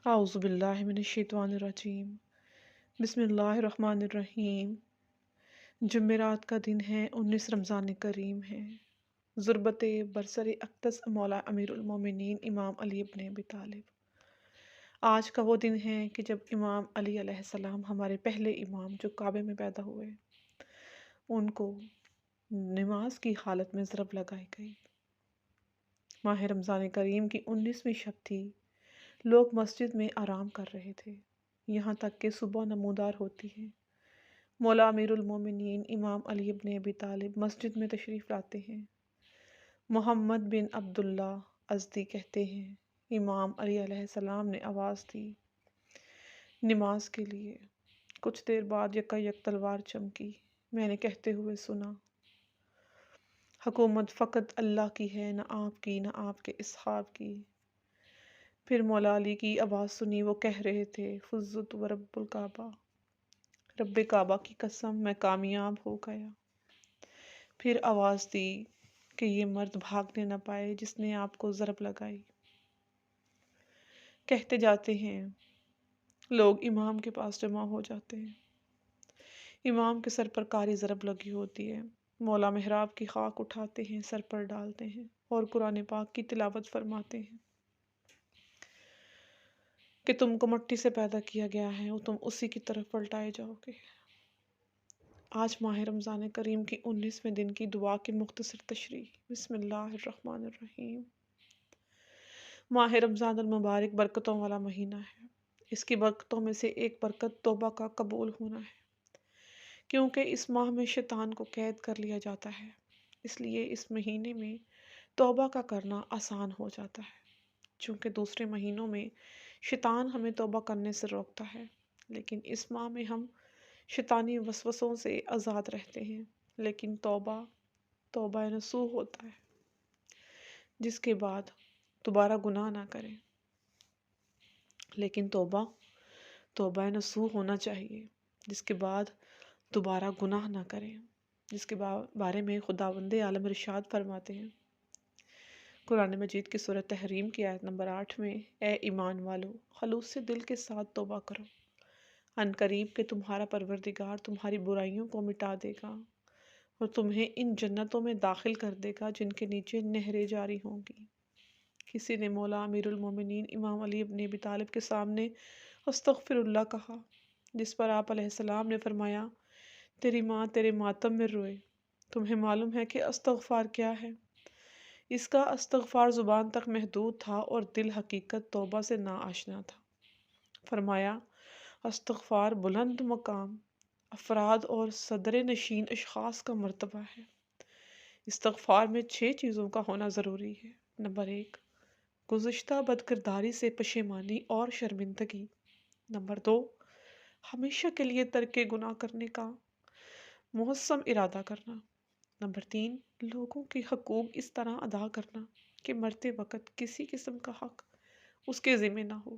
اعوذ باللہ من الشیطان الرجیم بسم اللہ الرحمن الرحیم۔ جمعرات کا دن ہے، 19 رمضان کریم ہے۔ ضربت برسر اقدس مولا امیر المومنین امام علی ابن ابی طالب۔ آج کا وہ دن ہے کہ جب امام علی علیہ السلام، ہمارے پہلے امام جو کعبے میں پیدا ہوئے، ان کو نماز کی حالت میں ضرب لگائی گئی۔ ماہ رمضان کریم کی 19ویں شب تھی۔ لوگ مسجد میں آرام کر رہے تھے، یہاں تک کہ صبح نمودار ہوتی ہے۔ مولا امیر المومنین امام علی ابن ابی طالب مسجد میں تشریف لاتے ہیں۔ محمد بن عبداللہ ازدی کہتے ہیں، امام علی علیہ السلام نے آواز دی نماز کے لیے۔ کچھ دیر بعد یکایک تلوار چمکی۔ میں نے کہتے ہوئے سنا، حکومت فقط اللہ کی ہے، نہ آپ کی، نہ آپ کے اصحاب کی۔ پھر مولا علی کی آواز سنی، وہ کہہ رہے تھے، فزت و رب الکعبہ، رب کعبہ کی قسم میں کامیاب ہو گیا۔ پھر آواز دی کہ یہ مرد بھاگنے نہ پائے جس نے آپ کو ضرب لگائی۔ کہتے جاتے ہیں، لوگ امام کے پاس جمع ہو جاتے ہیں۔ امام کے سر پر کاری ضرب لگی ہوتی ہے۔ مولا محراب کی خاک اٹھاتے ہیں، سر پر ڈالتے ہیں اور قرآن پاک کی تلاوت فرماتے ہیں کہ تم کو مٹی سے پیدا کیا گیا ہے اور تم اسی کی طرف پلٹائے جاؤ گے۔ آج ماہ رمضان کریم کی 19ویں دن کی دعا کی مختصر تشریح۔ بسم اللہ الرحمن الرحیم۔ ماہ رمضان المبارک برکتوں والا مہینہ ہے۔ اس کی برکتوں میں سے ایک برکت توبہ کا قبول ہونا ہے، کیونکہ اس ماہ میں شیطان کو قید کر لیا جاتا ہے، اس لیے اس مہینے میں توبہ کا کرنا آسان ہو جاتا ہے۔ چونکہ دوسرے مہینوں میں شیطان ہمیں توبہ کرنے سے روکتا ہے، لیکن اس ماہ میں ہم شیطانی وسوسوں سے آزاد رہتے ہیں۔ لیکن توبہ نصوح ہوتا ہے، جس کے بعد دوبارہ گناہ نہ کریں۔ لیکن توبہ نصوح ہونا چاہیے، جس کے بعد دوبارہ گناہ نہ کریں، جس کے بارے میں خداوند عالم ارشاد فرماتے ہیں قرآن مجید کی سورۃ تحریم کی آیت نمبر 8 میں، اے ایمان والو، خلوص سے دل کے ساتھ توبہ کرو، ان قریب کہ تمہارا پروردگار تمہاری برائیوں کو مٹا دے گا اور تمہیں ان جنتوں میں داخل کر دے گا جن کے نیچے نہریں جاری ہوں گی۔ کسی نے مولا امیر المومنین امام علی ابن ابی طالب کے سامنے استغفر اللہ کہا، جس پر آپ علیہ السلام نے فرمایا، تیری ماں تیرے ماتم میں روئے۔ تمہیں معلوم ہے کہ استغفار کیا ہے؟ اس کا استغفار زبان تک محدود تھا اور دل حقیقت توبہ سے ناآشنا تھا۔ فرمایا، استغفار بلند مقام افراد اور صدر نشین اشخاص کا مرتبہ ہے۔ استغفار میں 6 چیزوں کا ہونا ضروری ہے۔ نمبر 1، گزشتہ بدکرداری سے پشیمانی اور شرمندگی۔ نمبر 2، ہمیشہ کے لیے ترک گناہ کرنے کا محسم ارادہ کرنا۔ نمبر 3، لوگوں کے حقوق اس طرح ادا کرنا کہ مرتے وقت کسی قسم کا حق اس کے ذمہ نہ ہو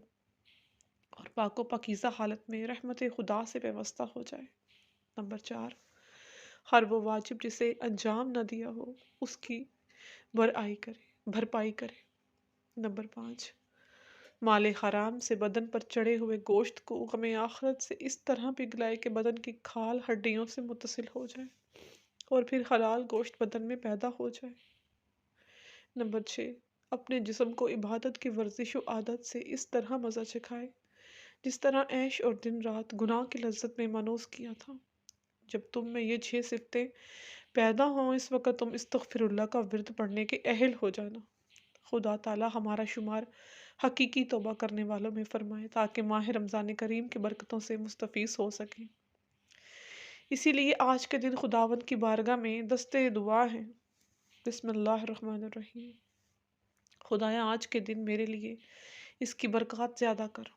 اور پاک و پاکیزہ حالت میں رحمت خدا سے پیوستہ ہو جائے۔ نمبر 4، ہر وہ واجب جسے انجام نہ دیا ہو اس کی بھرپائی کرے۔ نمبر 5، مال حرام سے بدن پر چڑھے ہوئے گوشت کو غم آخرت سے اس طرح پگھلائے کہ بدن کی کھال ہڈیوں سے متصل ہو جائے اور پھر حلال گوشت بدن میں پیدا ہو جائے۔ نمبر 6، اپنے جسم کو عبادت کی ورزش و عادت سے اس طرح مزہ چکھائے جس طرح عیش اور دن رات گناہ کی لذت میں مانوس کیا تھا۔ جب تم میں یہ 6 صفتیں پیدا ہوں، اس وقت تم استغفر اللہ کا ورد پڑھنے کے اہل ہو جانا۔ خدا تعالی ہمارا شمار حقیقی توبہ کرنے والوں میں فرمائے تاکہ ماہ رمضان کریم کی برکتوں سے مستفیض ہو سکیں۔ اسی لیے آج کے دن خداوند کی بارگاہ میں دستے دعا ہے۔ بسم اللہ الرحمن الرحیم۔ خدایا آج کے دن میرے لیے اس کی برکات زیادہ کر۔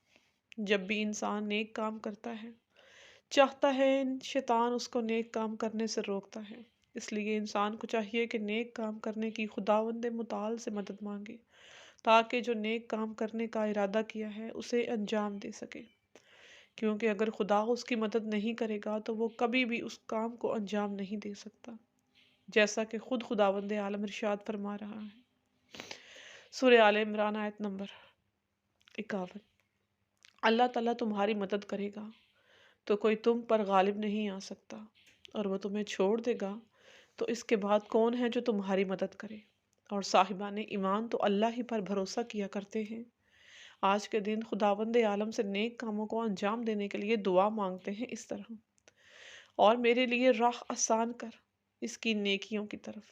جب بھی انسان نیک کام کرتا ہے، چاہتا ہے شیطان اس کو نیک کام کرنے سے روکتا ہے، اس لیے انسان کو چاہیے کہ نیک کام کرنے کی خداوند متعال سے مدد مانگے تاکہ جو نیک کام کرنے کا ارادہ کیا ہے اسے انجام دے سکے، کیونکہ اگر خدا اس کی مدد نہیں کرے گا تو وہ کبھی بھی اس کام کو انجام نہیں دے سکتا، جیسا کہ خود خداوند عالم ارشاد فرما رہا ہے۔ سورہ آل عمران آیت نمبر 51۔ اللہ تعالیٰ تمہاری مدد کرے گا تو کوئی تم پر غالب نہیں آ سکتا، اور وہ تمہیں چھوڑ دے گا تو اس کے بعد کون ہے جو تمہاری مدد کرے؟ اور صاحبان ایمان تو اللہ ہی پر بھروسہ کیا کرتے ہیں۔ آج کے دن خداوند عالم سے نیک کاموں کو انجام دینے کے لیے دعا مانگتے ہیں اس طرح: اور میرے لیے راہ آسان کر اس کی نیکیوں کی طرف۔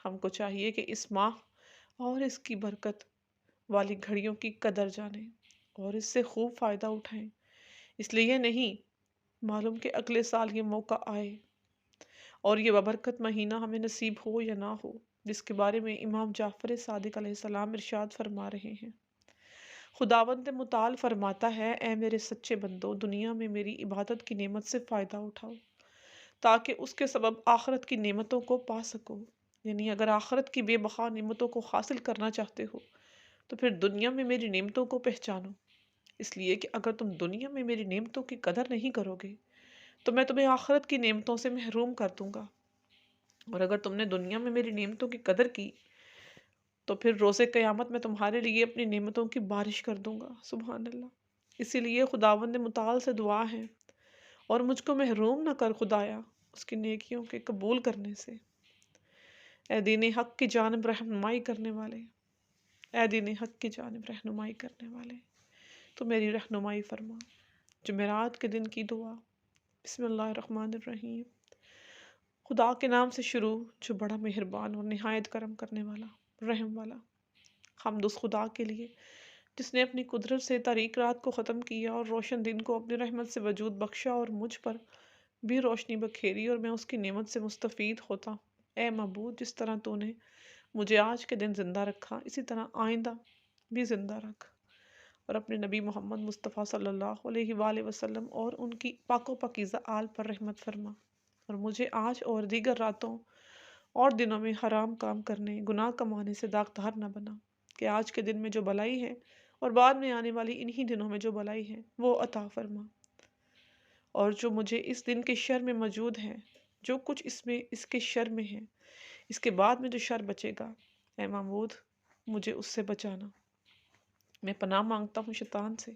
ہم کو چاہیے کہ اس ماہ اور اس کی برکت والی گھڑیوں کی قدر جانیں اور اس سے خوب فائدہ اٹھائیں، اس لیے نہیں معلوم کہ اگلے سال یہ موقع آئے اور یہ ببرکت مہینہ ہمیں نصیب ہو یا نہ ہو، جس کے بارے میں امام جعفر صادق علیہ السلام ارشاد فرما رہے ہیں۔ خداوند متعال فرماتا ہے: اے میرے سچے بندو، دنیا میں میری عبادت کی نعمت سے فائدہ اٹھاؤ تاکہ اس کے سبب آخرت کی نعمتوں کو پا سکو۔ یعنی اگر آخرت کی بے بہا نعمتوں کو حاصل کرنا چاہتے ہو تو پھر دنیا میں میری نعمتوں کو پہچانو، اس لیے کہ اگر تم دنیا میں میری نعمتوں کی قدر نہیں کرو گے تو میں تمہیں آخرت کی نعمتوں سے محروم کر دوں گا، اور اگر تم نے دنیا میں میری نعمتوں کی قدر کی تو پھر روز قیامت میں تمہارے لیے اپنی نعمتوں کی بارش کر دوں گا۔ سبحان اللہ۔ اسی لیے خداوند متعال سے دعا ہے: اور مجھ کو محروم نہ کر خدایا اس کی نیکیوں کے قبول کرنے سے۔ اے دین حق کی جانب رہنمائی کرنے والے، اے دین حق کی جانب رہنمائی کرنے والے، تو میری رہنمائی فرما۔ جمعرات کے دن کی دعا۔ بسم اللہ الرحمن الرحیم۔ خدا کے نام سے شروع جو بڑا مہربان اور نہایت کرم کرنے والا، رحم والا۔ حمد اس خدا کے لیے جس نے اپنی قدرت سے تاریک رات کو ختم کیا اور روشن دن کو اپنی رحمت سے وجود بخشا، اور مجھ پر بھی روشنی بکھیری اور میں اس کی نعمت سے مستفید ہوتا ہوں۔ اے معبود، جس طرح تو نے مجھے آج کے دن زندہ رکھا، اسی طرح آئندہ بھی زندہ رکھ، اور اپنے نبی محمد مصطفیٰ صلی اللہ علیہ وآلہ وسلم اور ان کی پاک و پاکیزہ آل پر رحمت فرما، اور مجھے آج اور دیگر راتوں اور دنوں میں حرام کام کرنے، گناہ کمانے سے داغدار نہ بنا، کہ آج کے دن میں جو بلائی ہے اور بعد میں آنے والی انہی دنوں میں جو بلائی ہے وہ عطا فرما، اور جو مجھے اس دن کے شر میں موجود ہے، جو کچھ اس کے شر میں ہے، اس کے بعد میں جو شر بچے گا، اے معبود مجھے اس سے بچانا۔ میں پناہ مانگتا ہوں شیطان سے،